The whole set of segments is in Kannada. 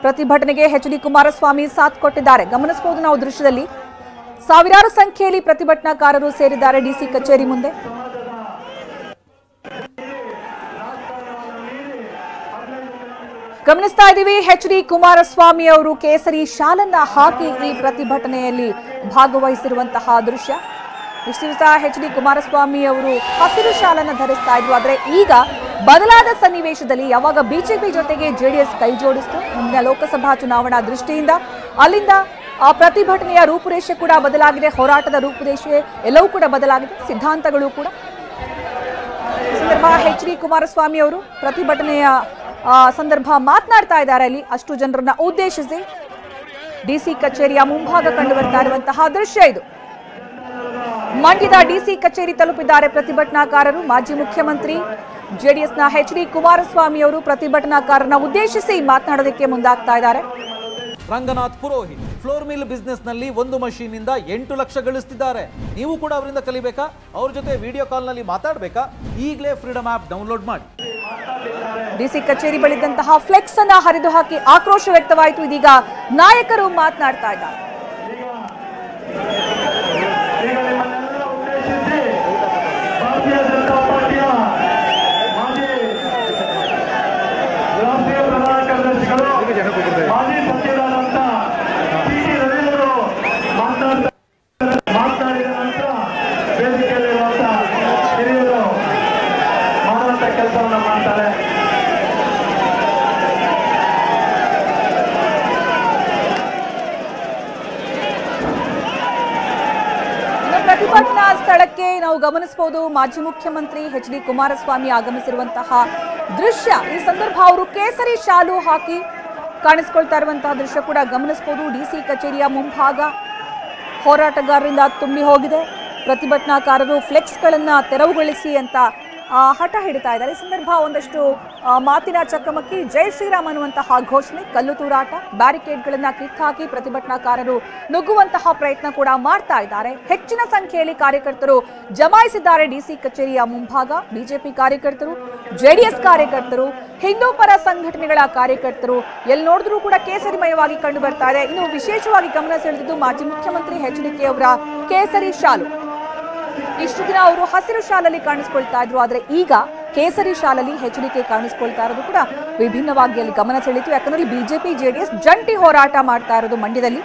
ಪ್ರತಿಭಟನೆಗೆ ಎಚ್.ಡಿ. ಕುಮಾರಸ್ವಾಮಿ ಸಾಥ್ ಕೊಟ್ಟಿದ್ದಾರೆ. ಗಮನಿಸಬಹುದು ನಾವು ದೃಶ್ಯದಲ್ಲಿ ಸಾವಿರಾರು ಸಂಖ್ಯೆಯಲ್ಲಿ ಪ್ರತಿಭಟನಾಕಾರರು ಸೇರಿದ್ದಾರೆ ಡಿಸಿ ಕಚೇರಿ ಮುಂದೆ. ಗಮನಿಸ್ತಾ ಇದ್ದೀವಿ ಎಚ್.ಡಿ. ಕುಮಾರಸ್ವಾಮಿ ಅವರು ಕೇಸರಿ ಶಾಲನ್ನ ಹಾಕಿ ಈ ಪ್ರತಿಭಟನೆಯಲ್ಲಿ ಭಾಗವಹಿಸಿರುವಂತಹ ದೃಶ್ಯ. ಇಷ್ಟು ದಿವಸ ಎಚ್.ಡಿ. ಕುಮಾರಸ್ವಾಮಿ ಅವರು ಹಸಿರು ಶಾಲನ್ನ ಧರಿಸ್ತಾ ಇದ್ರು. ಆದರೆ ಈಗ ಬದಲಾದ ಸನ್ನಿವೇಶದಲ್ಲಿ ಯಾವಾಗ ಬಿಜೆಪಿ ಜೊತೆಗೆ ಜೆಡಿಎಸ್ ಕೈ ಜೋಡಿಸಿತು, ಮುಂದಿನ ಲೋಕಸಭಾ ಚುನಾವಣಾ ದೃಷ್ಟಿಯಿಂದ ಅಲ್ಲಿಂದ ಆ ಪ್ರತಿಭಟನೆಯ ರೂಪುರೇಷೆ ಕೂಡ ಬದಲಾಗಿದೆ, ಹೋರಾಟದ ರೂಪುರೇಷೆ ಎಲ್ಲವೂ ಕೂಡ ಬದಲಾಗಿದೆ, ಸಿದ್ಧಾಂತಗಳು ಕೂಡ. ಸಂದರ್ಭ ಎಚ್.ಡಿ. ಕುಮಾರಸ್ವಾಮಿ ಅವರು ಪ್ರತಿಭಟನೆಯ ಸಂದರ್ಭ ಮಾತನಾಡ್ತಾ ಇದ್ದಾರೆ. ಅಲ್ಲಿ ಅಷ್ಟು ಜನರನ್ನ ಉದ್ದೇಶಿಸಿ ಡಿಸಿ ಕಚೇರಿಯ ಮುಂಭಾಗ ಕಂಡು ಬರ್ತಾ ಇರುವಂತಹ ದೃಶ್ಯ ಇದು. ಮಂಡ್ಯದ ಡಿಸಿ ಕಚೇರಿ ತಲುಪಿದ್ದಾರೆ ಪ್ರತಿಭಟನಾಕಾರರು. ಮಾಜಿ ಮುಖ್ಯಮಂತ್ರಿ ಜೆಡಿಎಸ್ನ ಎಚ್.ಡಿ. ಕುಮಾರಸ್ವಾಮಿ ಅವರು ಪ್ರತಿಭಟನಾಕಾರರನ್ನ ಉದ್ದೇಶಿಸಿ ಮಾತನಾಡೋದಕ್ಕೆ ಮುಂದಾಗ್ತಾ ಇದ್ದಾರೆ. Ranganath Purohit floor mill business ನಲ್ಲಿ ಒಂದು ಮಷೀನ್ ಇಂದ 8 ಲಕ್ಷ ಗಳಿಸ್ತಿದ್ದಾರೆ. ನೀವು ಕೂಡ ಅವರಿಂದ ಕಲಿಬೇಕಾ? ಅವ್ರ ಜೊತೆ ವಿಡಿಯೋ ಕಾಲ್ ನಲ್ಲಿ ಮಾತಾಡಬೇಕಾ? ಈಗಲೇ ಫ್ರೀಡಮ್ ಆಪ್ ಡೌನ್ಲೋಡ್ ಮಾಡಿ. ಡಿಸಿ ಕಚೇರಿ ಬಳಿದಂತಹ ಫ್ಲೆಕ್ಸ್ ಅನ್ನ ಹರಿದು ಹಾಕಿ ಆಕ್ರೋಶ ವ್ಯಕ್ತವಾಯಿತು. ಇದೀಗ ನಾಯಕರು ಮಾತನಾಡ್ತಾ ಇದ್ದಾರೆ. ಪ್ರತಿಭಟನಾ ಸ್ಥಳಕ್ಕೆ ನಾವು ಗಮನಿಸಬಹುದು ಮಾಜಿ ಮುಖ್ಯಮಂತ್ರಿ ಎಚ್.ಡಿ. ಕುಮಾರಸ್ವಾಮಿ ಆಗಮಿಸಿರುವಂತಹ ದೃಶ್ಯ. ಈ ಸಂದರ್ಭ ಅವರು ಕೇಸರಿ ಶಾಲು ಹಾಕಿ ಕಾಣಿಸಿಕೊಳ್ತಾ ಇರುವಂತಹ ದೃಶ್ಯ ಕೂಡ ಗಮನಿಸಬಹುದು. ಡಿಸಿ ಕಚೇರಿಯ ಮುಂಭಾಗ ಹೋರಾಟಗಾರರಿಂದ ತುಂಬಿ ಹೋಗಿದೆ. ಪ್ರತಿಭಟನಾಕಾರರು ಫ್ಲೆಕ್ಸ್ಗಳನ್ನ ತೆರವುಗೊಳಿಸಿ ಅಂತ ಹಠ ಹಿಡಿತಾ ಇದ್ದಾರೆ. ಈ ಸಂದರ್ಭ ಒಂದಷ್ಟು ಮಾತಿನ ಚಕಮಕಿ, ಜೈ ಶ್ರೀರಾಮ್ ಅನ್ನುವಂತಹ ಘೋಷಣೆ, ಕಲ್ಲು ತೂರಾಟ, ಬ್ಯಾರಿಕೇಡ್ಗಳನ್ನ ಕಿತ್ತಾಕಿ ಪ್ರತಿಭಟನಾಕಾರರು ನುಗ್ಗುವಂತಹ ಪ್ರಯತ್ನ ಕೂಡ ಮಾಡ್ತಾ ಇದ್ದಾರೆ. ಹೆಚ್ಚಿನ ಸಂಖ್ಯೆಯಲ್ಲಿ ಕಾರ್ಯಕರ್ತರು ಜಮಾಯಿಸಿದ್ದಾರೆ ಡಿಸಿ ಕಚೇರಿಯ ಮುಂಭಾಗ. ಬಿಜೆಪಿ ಕಾರ್ಯಕರ್ತರು, ಜೆಡಿಎಸ್ ಕಾರ್ಯಕರ್ತರು, ಹಿಂದೂ ಪರ ಸಂಘಟನೆಗಳ ಕಾರ್ಯಕರ್ತರು ಎಲ್ಲಿ ನೋಡಿದ್ರೂ ಕೂಡ ಕೇಸರಿಮಯವಾಗಿ ಕಂಡು ಬರ್ತಾ ಇದೆ. ಇನ್ನು ವಿಶೇಷವಾಗಿ ಗಮನ ಸೆಳೆದಿದ್ದು ಮಾಜಿ ಮುಖ್ಯಮಂತ್ರಿ ಎಚ್.ಡಿ.ಕೆ ಅವರ ಕೇಸರಿ ಶಾಲು. ಇಷ್ಟು ದಿನ ಅವರು ಹಸಿರು ಶಾಲಲ್ಲಿ ಕಾಣಿಸ್ಕೊಳ್ತಾ ಇದ್ರು, ಆದ್ರೆ ಈಗ ಕೇಸರಿ ಶಾಲಲ್ಲಿ ಎಚ್.ಡಿ.ಕೆ ಕಾಣಿಸ್ಕೊಳ್ತಾ ಇರೋದು ಕೂಡ ವಿಭಿನ್ನವಾಗಿ ಅಲ್ಲಿ ಗಮನ ಸೆಳೀತು. ಯಾಕಂದ್ರೆ ಬಿಜೆಪಿ ಜೆಡಿಎಸ್ ಜಂಟಿ ಹೋರಾಟ ಮಾಡ್ತಾ ಇರೋದು ಮಂಡ್ಯದಲ್ಲಿ.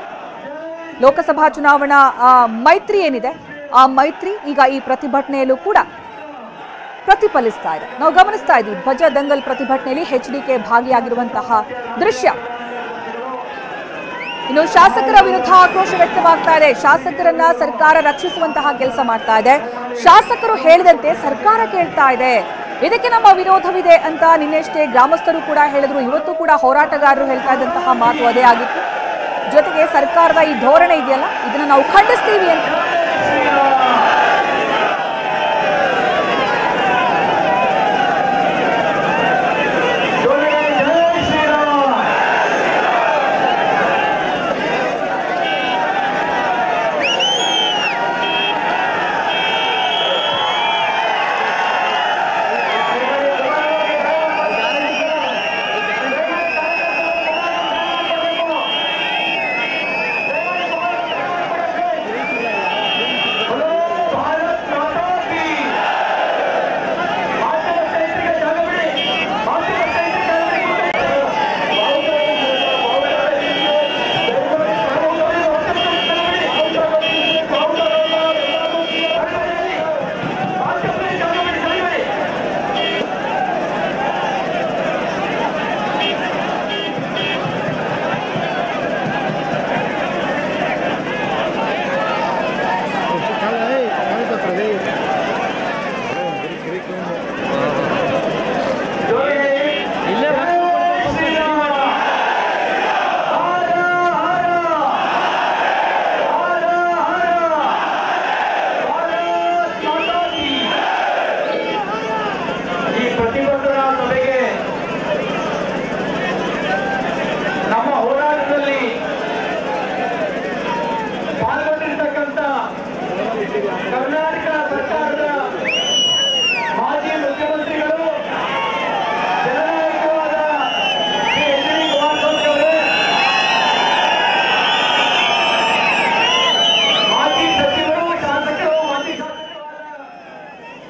ಲೋಕಸಭಾ ಚುನಾವಣಾ ಮೈತ್ರಿ ಏನಿದೆ ಆ ಮೈತ್ರಿ ಈಗ ಈ ಪ್ರತಿಭಟನೆಯಲ್ಲೂ ಕೂಡ ಪ್ರತಿಫಲಿಸ್ತಾ ಇದೆ. ನಾವು ಗಮನಿಸ್ತಾ ಇದ್ವಿ ಧ್ವಜ ದಂಗಲ್ ಪ್ರತಿಭಟನೆಯಲ್ಲಿ ಎಚ್.ಡಿ.ಕೆ ಭಾಗಿಯಾಗಿರುವಂತಹ ದೃಶ್ಯ. ಇನ್ನು ಶಾಸಕರ ವಿರುದ್ಧ ಆಕ್ರೋಶ ವ್ಯಕ್ತವಾಗ್ತಾ ಇದೆ. ಶಾಸಕರನ್ನ ಸರ್ಕಾರ ರಕ್ಷಿಸುವಂತಹ ಕೆಲಸ ಮಾಡ್ತಾ ಇದೆ. ಶಾಸಕರು ಹೇಳಿದಂತೆ ಸರ್ಕಾರ ಕೇಳ್ತಾ ಇದೆ. ಇದಕ್ಕೆ ನಮ್ಮ ವಿರೋಧವಿದೆ ಅಂತ ನಿನ್ನೆಷ್ಟೇ ಗ್ರಾಮಸ್ಥರು ಕೂಡ ಹೇಳಿದ್ರು. ಇವತ್ತು ಕೂಡ ಹೋರಾಟಗಾರರು ಹೇಳ್ತಾ ಇದ್ದಂತಹ ಮಾತು ಅದೇ ಆಗಿತ್ತು. ಜೊತೆಗೆ ಸರ್ಕಾರದ ಈ ಧೋರಣೆ ಇದೆಯಲ್ಲ, ಇದನ್ನ ನಾವು ಖಂಡಿಸ್ತೀವಿ ಅಂತ.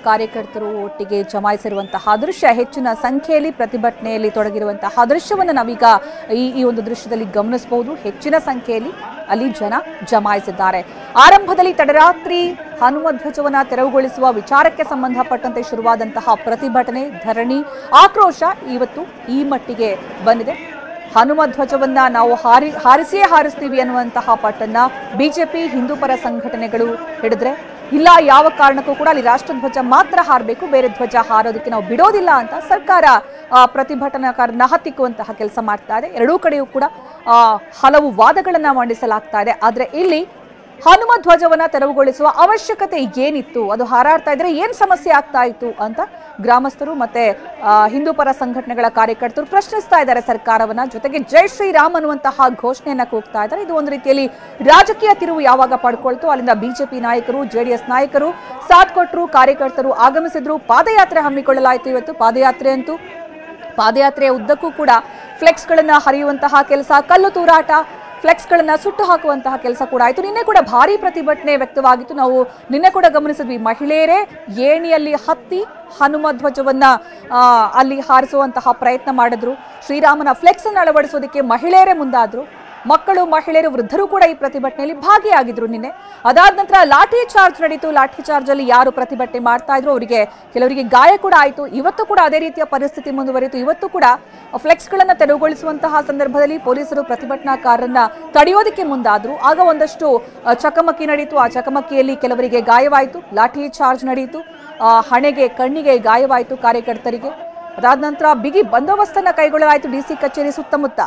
ಕಾರ್ಯಕರ್ತರು ಒಟ್ಟಿಗೆ ಜಮಾಯಿಸಿರುವಂತಹ ದೃಶ್ಯ, ಹೆಚ್ಚಿನ ಸಂಖ್ಯೆಯಲ್ಲಿ ಪ್ರತಿಭಟನೆಯಲ್ಲಿ ತೊಡಗಿರುವಂತಹ ದೃಶ್ಯವನ್ನು ನಾವೀಗ ಈ ಒಂದು ದೃಶ್ಯದಲ್ಲಿ ಗಮನಿಸಬಹುದು. ಹೆಚ್ಚಿನ ಸಂಖ್ಯೆಯಲ್ಲಿ ಅಲ್ಲಿ ಜನ ಜಮಾಯಿಸಿದ್ದಾರೆ. ಆರಂಭದಲ್ಲಿ ತಡರಾತ್ರಿ ಹನುಮ ಧ್ವಜವನ್ನ ತೆರವುಗೊಳಿಸುವ ವಿಚಾರಕ್ಕೆ ಸಂಬಂಧಪಟ್ಟಂತೆ ಶುರುವಾದಂತಹ ಪ್ರತಿಭಟನೆ, ಧರಣಿ, ಆಕ್ರೋಶ ಇವತ್ತು ಈ ಮಟ್ಟಿಗೆ ಬಂದಿದೆ. ಹನುಮ ಧ್ವಜವನ್ನ ನಾವು ಹಾರಿಸಿಯೇ ಹಾರಿಸ್ತೀವಿ ಅನ್ನುವಂತಹ ಪಟ್ಟನ್ನ ಬಿಜೆಪಿ, ಹಿಂದೂ ಪರ ಸಂಘಟನೆಗಳು ಹಿಡಿದ್ರೆ, ಇಲ್ಲ ಯಾವ ಕಾರಣಕ್ಕೂ ಕೂಡ ಅಲ್ಲಿ ರಾಷ್ಟ್ರಧ್ವಜ ಮಾತ್ರ ಹಾರಬೇಕು, ಬೇರೆ ಧ್ವಜ ಹಾರೋದಕ್ಕೆ ನಾವು ಬಿಡೋದಿಲ್ಲ ಅಂತ ಸರ್ಕಾರ ಪ್ರತಿಭಟನಾಕಾರರನ್ನ ಹತ್ತಿಕ್ಕುವಂತಹ ಕೆಲಸ ಮಾಡ್ತಾ ಇದೆ. ಎರಡೂ ಕಡೆಯೂ ಕೂಡ ಹಲವು ವಾದಗಳನ್ನ ಮಂಡಿಸಲಾಗ್ತಾ ಇದೆ. ಆದ್ರೆ ಇಲ್ಲಿ ಹನುಮ ಧ್ವಜವನ್ನ ತೆರವುಗೊಳಿಸುವ ಅವಶ್ಯಕತೆ ಏನಿತ್ತು, ಅದು ಹಾರಾಡ್ತಾ ಇದ್ರೆ ಏನ್ ಸಮಸ್ಯೆ ಆಗ್ತಾ ಇತ್ತು ಅಂತ ಗ್ರಾಮಸ್ಥರು ಮತ್ತೆ ಹಿಂದೂ ಪರ ಸಂಘಟನೆಗಳ ಕಾರ್ಯಕರ್ತರು ಪ್ರಶ್ನಿಸ್ತಾ ಇದ್ದಾರೆ ಸರ್ಕಾರವನ್ನ. ಜೊತೆಗೆ ಜೈ ಶ್ರೀರಾಮ್ ಅನ್ನುವಂತಹ ಘೋಷಣೆಯನ್ನ ಕೂಗ್ತಾ ಇದ್ದಾರೆ. ಇದು ಒಂದು ರೀತಿಯಲ್ಲಿ ರಾಜಕೀಯ ತಿರುವು ಯಾವಾಗ ಪಡ್ಕೊಳ್ತು ಅಲ್ಲಿಂದ ಬಿಜೆಪಿ ನಾಯಕರು, ಜೆಡಿಎಸ್ ನಾಯಕರು ಸಾಥ್ ಕೊಟ್ಟರು, ಕಾರ್ಯಕರ್ತರು ಆಗಮಿಸಿದ್ರು, ಪಾದಯಾತ್ರೆ ಹಮ್ಮಿಕೊಳ್ಳಲಾಯಿತು. ಇವತ್ತು ಪಾದಯಾತ್ರೆಯ ಉದ್ದಕ್ಕೂ ಕೂಡ ಫ್ಲೆಕ್ಸ್ಗಳನ್ನ ಹರಿಯುವಂತಹ ಕೆಲಸ, ಕಲ್ಲು ತೂರಾಟ, ಫ್ಲೆಕ್ಸ್ಗಳನ್ನ ಸುಟ್ಟು ಹಾಕುವಂತಹ ಕೆಲಸ ಕೂಡ ಆಯಿತು. ನಿನ್ನೆ ಕೂಡ ಭಾರಿ ಪ್ರತಿಭಟನೆ ವ್ಯಕ್ತವಾಗಿತ್ತು. ನಾವು ನಿನ್ನೆ ಕೂಡ ಗಮನಿಸಿದ್ವಿ, ಮಹಿಳೆಯರೇ ಏಣಿಯಲ್ಲಿ ಹತ್ತಿ ಹನುಮ ಧ್ವಜವನ್ನ ಅಲ್ಲಿ ಹಾರಿಸುವಂತಹ ಪ್ರಯತ್ನ ಮಾಡಿದ್ರು. ಶ್ರೀರಾಮನ ಫ್ಲೆಕ್ಸ್ ಅನ್ನು ಅಳವಡಿಸೋದಕ್ಕೆ ಮಹಿಳೆಯರೇ ಮುಂದಾದ್ರು. ಮಕ್ಕಳು, ಮಹಿಳೆಯರು, ವೃದ್ಧರು ಕೂಡ ಈ ಪ್ರತಿಭಟನೆಯಲ್ಲಿ ಭಾಗಿಯಾಗಿದ್ರು ನಿನ್ನೆ. ಅದಾದ ನಂತರ ಲಾಠಿ ಚಾರ್ಜ್ ನಡೀತು. ಲಾಠಿ ಚಾರ್ಜ್ ಅಲ್ಲಿ ಯಾರು ಪ್ರತಿಭಟನೆ ಮಾಡ್ತಾ ಇದ್ರು ಕೆಲವರಿಗೆ ಗಾಯ ಕೂಡ ಆಯಿತು. ಇವತ್ತು ಕೂಡ ಅದೇ ರೀತಿಯ ಪರಿಸ್ಥಿತಿ ಮುಂದುವರಿಯಿತು. ಇವತ್ತು ಕೂಡ ಫ್ಲೆಕ್ಸ್ ಗಳನ್ನ ತೆರವುಗೊಳಿಸುವಂತಹ ಸಂದರ್ಭದಲ್ಲಿ ಪೊಲೀಸರು ಪ್ರತಿಭಟನಾಕಾರರನ್ನ ತಡೆಯೋದಕ್ಕೆ ಮುಂದಾದ್ರು. ಆಗ ಒಂದಷ್ಟು ಚಕಮಕಿ ನಡೀತು. ಆ ಚಕಮಕಿಯಲ್ಲಿ ಕೆಲವರಿಗೆ ಗಾಯವಾಯಿತು. ಲಾಠಿ ಚಾರ್ಜ್ ನಡೀತು. ಹಣೆಗೆ, ಕಣ್ಣಿಗೆ ಗಾಯವಾಯಿತು ಕಾರ್ಯಕರ್ತರಿಗೆ. ಅದಾದ ನಂತರ ಬಿಗಿ ಬಂದೋಬಸ್ತನ್ನ ಕೈಗೊಳ್ಳಲಾಯಿತು ಡಿಸಿ ಕಚೇರಿ ಸುತ್ತಮುತ್ತ.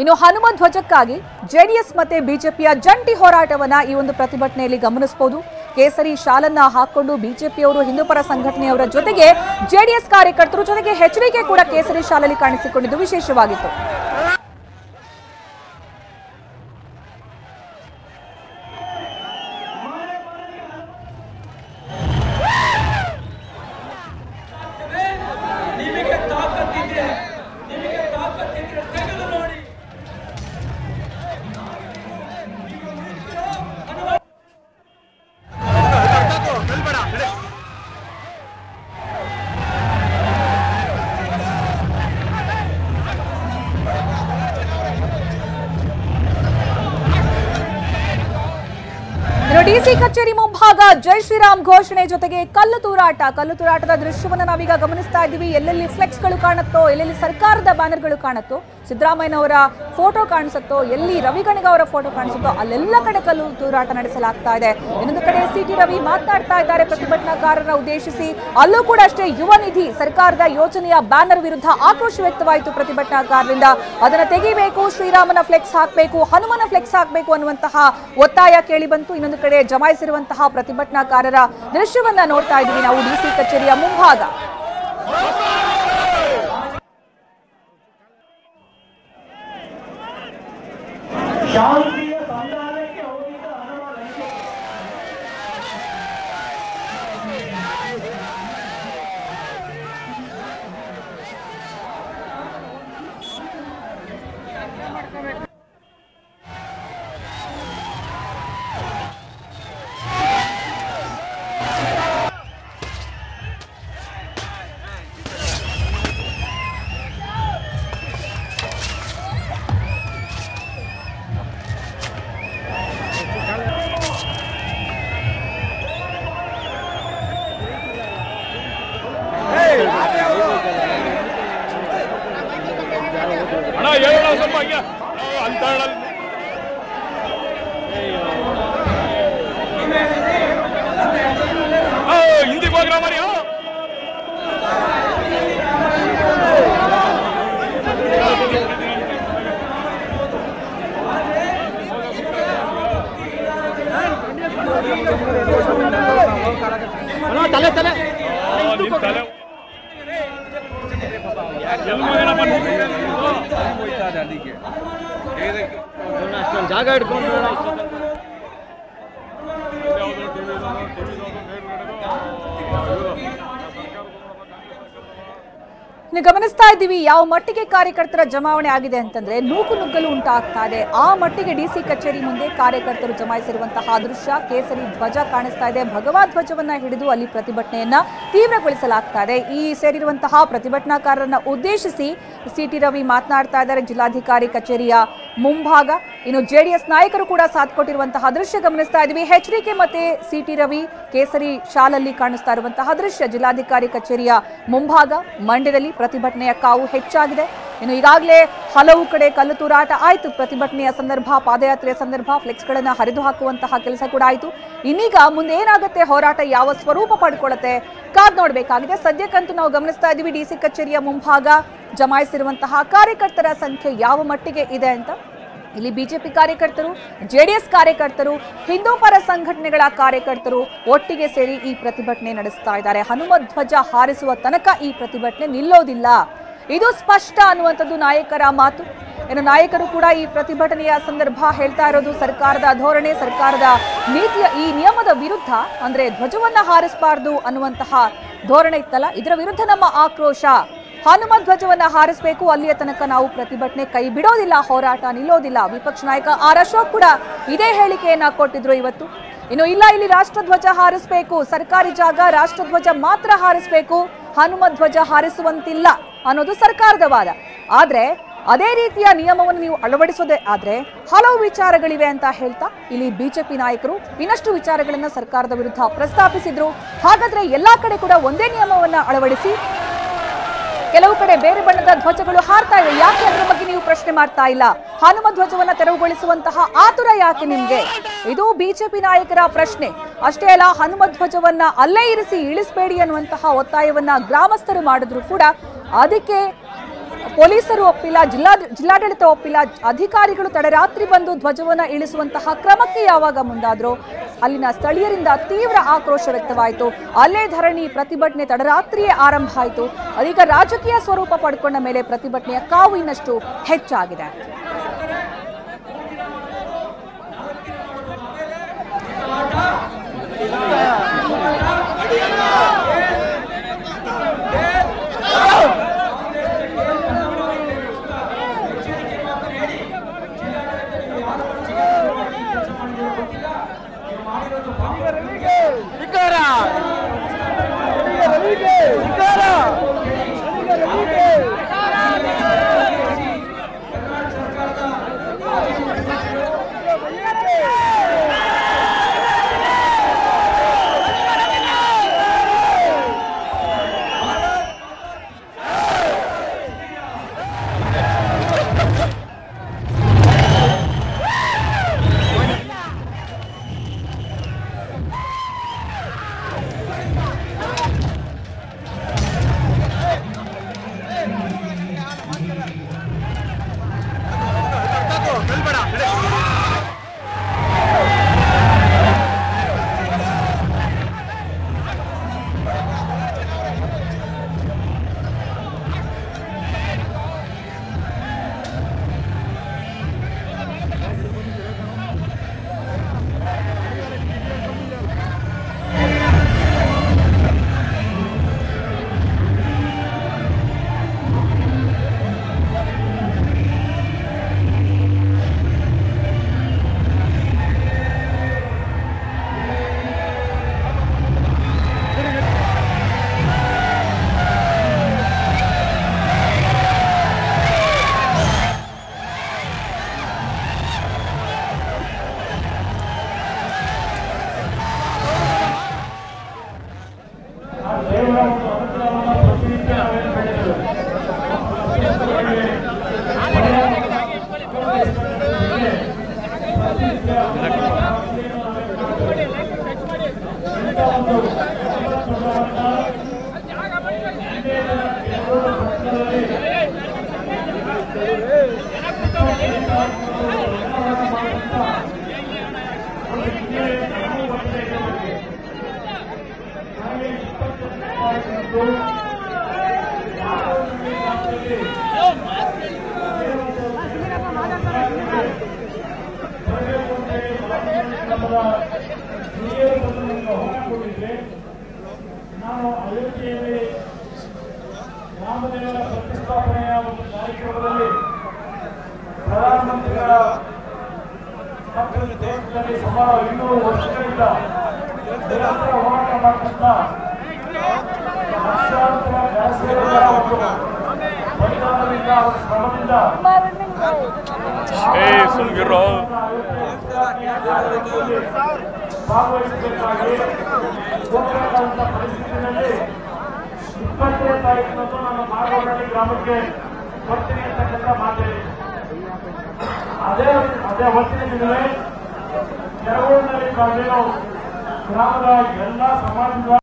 ಇನ್ನು ಹನುಮ ಧ್ವಜಕ್ಕಾಗಿ ಜೆಡಿಎಸ್ ಮತ್ತೆ ಬಿಜೆಪಿಯ ಜಂಟಿ ಹೋರಾಟವನ್ನ ಈ ಒಂದು ಪ್ರತಿಭಟನೆಯಲ್ಲಿ ಗಮನಿಸಬಹುದು. ಕೇಸರಿ ಶಾಲನ್ನ ಹಾಕೊಂಡು ಬಿಜೆಪಿಯವರು, ಹಿಂದೂ ಪರ ಸಂಘಟನೆಯವರ ಜೊತೆಗೆ ಜೆಡಿಎಸ್ ಕಾರ್ಯಕರ್ತರು, ಜೊತೆಗೆ ಎಚ್ಡಿಕೆ ಕೂಡ ಕೇಸರಿ ಶಾಲಲ್ಲಿ ಕಾಣಿಸಿಕೊಂಡಿದ್ದು ವಿಶೇಷವಾಗಿತ್ತು. ಡಿಸಿ ಕಚೇರಿ ಮುಂಭಾಗ ಜೈ ಶ್ರೀರಾಮ್ ಘೋಷಣೆ ಜೊತೆಗೆ ಕಲ್ಲು ತೂರಾಟದ ದೃಶ್ಯವನ್ನ ನಾವೀಗ ಗಮನಿಸ್ತಾ ಇದ್ದೀವಿ. ಎಲ್ಲೆಲ್ಲಿ ಫ್ಲೆಕ್ಸ್ಗಳು ಕಾಣುತ್ತೋ, ಎಲ್ಲೆಲ್ಲಿ ಸರ್ಕಾರದ ಬ್ಯಾನರ್ಗಳು ಕಾಣುತ್ತೋ, ಸಿದ್ದರಾಮಯ್ಯನವರ ಫೋಟೋ ಕಾಣಿಸುತ್ತೋ, ಎಲ್ಲಿ ರವಿ ಗಣಿಗ ಅವರ ಫೋಟೋ ಕಾಣಿಸುತ್ತೋ ಅಲ್ಲೆಲ್ಲ ಕಡೆ ಕಲ್ಲು ತೂರಾಟ ನಡೆಸಲಾಗ್ತಾ ಇದೆ. ಇನ್ನೊಂದು ಕಡೆ ಸಿಟಿ ರವಿ ಮಾತನಾಡ್ತಾ ಇದ್ದಾರೆ ಪ್ರತಿಭಟನಾಕಾರರನ್ನ ಉದ್ದೇಶಿಸಿ. ಅಲ್ಲೂ ಕೂಡ ಅಷ್ಟೇ ಯುವ ನಿಧಿ ಸರ್ಕಾರದ ಯೋಜನೆಯ ಬ್ಯಾನರ್ ವಿರುದ್ಧ ಆಕ್ರೋಶ ವ್ಯಕ್ತವಾಯಿತು ಪ್ರತಿಭಟನಾಕಾರರಿಂದ. ಅದನ್ನ ತೆಗಿಬೇಕು, ಶ್ರೀರಾಮನ ಫ್ಲೆಕ್ಸ್ ಹಾಕಬೇಕು, ಹನುಮನ ಫ್ಲೆಕ್ಸ್ ಹಾಕಬೇಕು ಅನ್ನುವಂತಹ ಒತ್ತಾಯ ಕೇಳಿ ಬಂತು. ಇನ್ನೊಂದು ಕಡೆ ಜಮಾಯಿಸಿರುವಂತಹ ಪ್ರತಿಭಟನಾಕಾರರ ದೃಶ್ಯವನ್ನ ನೋಡ್ತಾ ಇದ್ದೀವಿ ನಾವು ಡಿಸಿ ಕಚೇರಿಯ ಮುಂಭಾಗ. ಜಾಗ ಹಿಡ್ಕೊಂಡು ನೀವು ಗಮನಿಸ್ತಾ ಇದ್ದೀವಿ ಯಾವ ಮಟ್ಟಿಗೆ ಕಾರ್ಯಕರ್ತರ ಜಮಾವಣೆ ಆಗಿದೆ ಅಂತಂದ್ರೆ ನೂಕುನುಗ್ಗಲು ಉಂಟಾಗ್ತಾ ಇದೆ. ಆ ಮಟ್ಟಿಗೆ ಡಿಸಿ ಕಚೇರಿ ಮುಂದೆ ಕಾರ್ಯಕರ್ತರು ಜಮಾಯಿಸಿರುವಂತಹ ದೃಶ್ಯ, ಕೇಸರಿ ಧ್ವಜ ಕಾಣಿಸ್ತಾ ಇದೆ. ಭಗವಾ ಧ್ವಜವನ್ನ ಹಿಡಿದು ಅಲ್ಲಿ ಪ್ರತಿಭಟನೆಯನ್ನ ತೀವ್ರಗೊಳಿಸಲಾಗ್ತಾ ಇದೆ. ಈ ಸೇರಿರುವಂತಹ ಪ್ರತಿಭಟನಾಕಾರರನ್ನ ಉದ್ದೇಶಿಸಿ ಸಿಟಿ ರವಿ ಮಾತನಾಡ್ತಾ ಇದ್ದಾರೆ ಜಿಲ್ಲಾಧಿಕಾರಿ ಕಚೇರಿಯ ಮುಂಭಾಗ. ಇನ್ನು ಜೆಡಿಎಸ್ ನಾಯಕರು ಕೂಡ ಸಾಥ್ ಕೊಟ್ಟಿರುವಂತಹ ದೃಶ್ಯ ಗಮನಿಸ್ತಾ ಇದ್ದೀವಿ. ಎಚ್ಡಿಕೆ ಮತ್ತೆ ಸಿಟಿ ರವಿ ಕೇಸರಿ ಶಾಲಲ್ಲಿ ಕಾಣಿಸ್ತಾ ಇರುವಂತಹ ದೃಶ್ಯ ಜಿಲ್ಲಾಧಿಕಾರಿ ಕಚೇರಿಯ ಮುಂಭಾಗ. ಮಂಡ್ಯದಲ್ಲಿ ಪ್ರತಿಭಟನೆಯ ಕಾವು ಹೆಚ್ಚಾಗಿದೆ. ಇನ್ನು ಈಗಾಗಲೇ ಹಲವು ಕಡೆ ಕಲ್ಲು ತೂರಾಟ ಆಯಿತು. ಪ್ರತಿಭಟನೆಯ ಸಂದರ್ಭ, ಪಾದಯಾತ್ರೆಯ ಸಂದರ್ಭ ಫ್ಲೆಕ್ಸ್ಗಳನ್ನು ಹರಿದು ಹಾಕುವಂತಹ ಕೆಲಸ ಕೂಡ ಆಯಿತು. ಇನ್ನೀಗ ಮುಂದೆ ಏನಾಗುತ್ತೆ, ಹೋರಾಟ ಯಾವ ಸ್ವರೂಪ ಪಡ್ಕೊಳ್ಳುತ್ತೆ ಕಾದ್ ನೋಡಬೇಕಾಗಿದೆ. ಸದ್ಯಕ್ಕಂತೂ ನಾವು ಗಮನಿಸ್ತಾ ಇದ್ದೀವಿ ಡಿಸಿ ಕಚೇರಿಯ ಮುಂಭಾಗ ಜಮಾಯಿಸಿರುವಂತಹ ಕಾರ್ಯಕರ್ತರ ಸಂಖ್ಯೆ ಯಾವ ಮಟ್ಟಿಗೆ ಇದೆ ಅಂತ. ಇಲ್ಲಿ ಬಿಜೆಪಿ ಕಾರ್ಯಕರ್ತರು, ಜೆಡಿಎಸ್ ಕಾರ್ಯಕರ್ತರು, ಹಿಂದೂ ಪರ ಸಂಘಟನೆಗಳ ಕಾರ್ಯಕರ್ತರು ಒಟ್ಟಿಗೆ ಸೇರಿ ಈ ಪ್ರತಿಭಟನೆ ನಡೆಸ್ತಾ ಇದ್ದಾರೆ. ಹನುಮ ಧ್ವಜ ಹಾರಿಸುವ ತನಕ ಈ ಪ್ರತಿಭಟನೆ ನಿಲ್ಲೋದಿಲ್ಲ, ಇದು ಸ್ಪಷ್ಟ ಅನ್ನುವಂಥದ್ದು ನಾಯಕರ ಮಾತು. ಇನ್ನು ನಾಯಕರು ಕೂಡ ಈ ಪ್ರತಿಭಟನೆಯ ಸಂದರ್ಭ ಹೇಳ್ತಾ ಇರೋದು ಸರ್ಕಾರದ ಧೋರಣೆ, ಸರ್ಕಾರದ ನೀತಿಯ ಈ ನಿಯಮದ ವಿರುದ್ಧ, ಅಂದ್ರೆ ಧ್ವಜವನ್ನ ಹಾರಿಸಬಾರ್ದು ಅನ್ನುವಂತಹ ಧೋರಣೆ ಇತ್ತಲ್ಲ, ಇದರ ವಿರುದ್ಧ ನಮ್ಮ ಆಕ್ರೋಶ. ಹನುಮ ಧ್ವಜವನ್ನ ಹಾರಿಸಬೇಕು, ಅಲ್ಲಿಯ ತನಕ ನಾವು ಪ್ರತಿಭಟನೆ ಕೈ ಬಿಡೋದಿಲ್ಲ, ಹೋರಾಟ ನಿಲ್ಲೋದಿಲ್ಲ. ವಿಪಕ್ಷ ನಾಯಕ ಆರ್ ಅಶೋಕ್ ಕೂಡ ಇದೇ ಹೇಳಿಕೆಯನ್ನ ಕೊಟ್ಟಿದ್ರು ಇವತ್ತು. ಇನ್ನು ಇಲ್ಲ, ಇಲ್ಲಿ ರಾಷ್ಟ್ರಧ್ವಜ ಹಾರಿಸಬೇಕು, ಸರ್ಕಾರಿ ಜಾಗ ರಾಷ್ಟ್ರಧ್ವಜ ಮಾತ್ರ ಹಾರಿಸಬೇಕು, ಹನುಮ ಧ್ವಜ ಹಾರಿಸುವಂತಿಲ್ಲ ಅನ್ನೋದು ಸರ್ಕಾರದ ವಾದ. ಆದ್ರೆ ಅದೇ ರೀತಿಯ ನಿಯಮವನ್ನು ನೀವು ಅಳವಡಿಸೋದೇ ಆದ್ರೆ ಹಲವು ವಿಚಾರಗಳಿವೆ ಅಂತ ಹೇಳ್ತಾ ಇಲ್ಲಿ ಬಿಜೆಪಿ ನಾಯಕರು ಇನ್ನಷ್ಟು ವಿಚಾರಗಳನ್ನ ಸರ್ಕಾರದ ವಿರುದ್ಧ ಪ್ರಸ್ತಾಪಿಸಿದ್ರು. ಹಾಗಾದ್ರೆ ಎಲ್ಲಾ ಕಡೆ ಕೂಡ ಒಂದೇ ನಿಯಮವನ್ನ ಅಳವಡಿಸಿ ಕೆಲವು ಕಡೆ ಬೇರೆ ಬಣ್ಣದ ಧ್ವಜಗಳು ಹಾರ್ತಾ ಇವೆ, ಯಾಕೆ ಅದರ ಬಗ್ಗೆ ನೀವು ಪ್ರಶ್ನೆ ಮಾಡ್ತಾ ಇಲ್ಲ? ಹನುಮ ಧ್ವಜವನ್ನ ತೆರವುಗೊಳಿಸುವಂತಹ ಆತುರ ಯಾಕೆ ನಿಮ್ಗೆ? ಇದು ಬಿಜೆಪಿ ನಾಯಕರ ಪ್ರಶ್ನೆ. ಅಷ್ಟೇ ಅಲ್ಲ, ಹನುಮ ಧ್ವಜವನ್ನ ಅಲ್ಲೇ ಇರಿಸಿ ಇಳಿಸಬೇಡಿ ಅನ್ನುವಂತಹ ಒತ್ತಾಯವನ್ನ ಗ್ರಾಮಸ್ಥರು ಮಾಡಿದ್ರು ಕೂಡ ಅದಕ್ಕೆ ಪೊಲೀಸರು ಒಪ್ಪಿಲ್ಲ, ಜಿಲ್ಲಾಡಳಿತ ಒಪ್ಪಿಲ್ಲ. ಅಧಿಕಾರಿಗಳು ತಡರಾತ್ರಿ ಬಂದು ಧ್ವಜವನ್ನ ಇಳಿಸುವಂತಹ ಕ್ರಮಕ್ಕೆ ಯಾವಾಗ ಮುಂದಾದ್ರು ಅಲ್ಲಿನ ಸ್ಥಳೀಯರಿಂದ ತೀವ್ರ ಆಕ್ರೋಶ ವ್ಯಕ್ತವಾಯಿತು. ಅಲ್ಲೇ ಧರಣಿ ಪ್ರತಿಭಟನೆ ತಡರಾತ್ರಿಯೇ ಆರಂಭ ಆಯಿತು. ಅದೀಗ ರಾಜಕೀಯ ಸ್ವರೂಪ ಪಡ್ಕೊಂಡ ಮೇಲೆ ಪ್ರತಿಭಟನೆಯ ಕಾವು ಇನ್ನಷ್ಟು ಹೆಚ್ಚಾಗಿದೆ. ನಾವು ಅಯೋಧ್ಯೆಯಲ್ಲಿ ರಾಮದೇವರ ಪ್ರತಿಷ್ಠಾಪನೆಯ ಒಂದು ಕಾರ್ಯಕ್ರಮದಲ್ಲಿ ಪ್ರಧಾನಮಂತ್ರಿಗಳ ದೇಶದಲ್ಲಿ ಸುಮಾರು 200 ವರ್ಷಗಳಿಂದ ನಿರಂತರ ಹೋರಾಟ ಮಾಡತಕ್ಕ ಲಕ್ಷಾಂತರ ಜನಸೇವಕರ ಒಂದು ಬಲಿದಾನದಿಂದ ಅವರ ಶ್ರಮದಿಂದ ಭಾಗವಹಿಸಬೇಕಾಗಿ ಹೋಗಬೇಕಾದಂತ ಪರಿಸ್ಥಿತಿಯಲ್ಲಿ 20ನೇ ತಾರೀಕಿನಂದು ನಾನು ಮಾರಗೋಡಹಳ್ಳಿ ಗ್ರಾಮಕ್ಕೆ ಬರ್ತೀನಿ ಅಂತಕ್ಕಂಥ ಮಾತಾಡಿ ಅದೇ ಹೊತ್ತಿನ ದಿನವೇ ಕೆರಗೋಡಿನಲ್ಲಿ ಗ್ರಾಮದ ಎಲ್ಲ ಸಮಾಜದ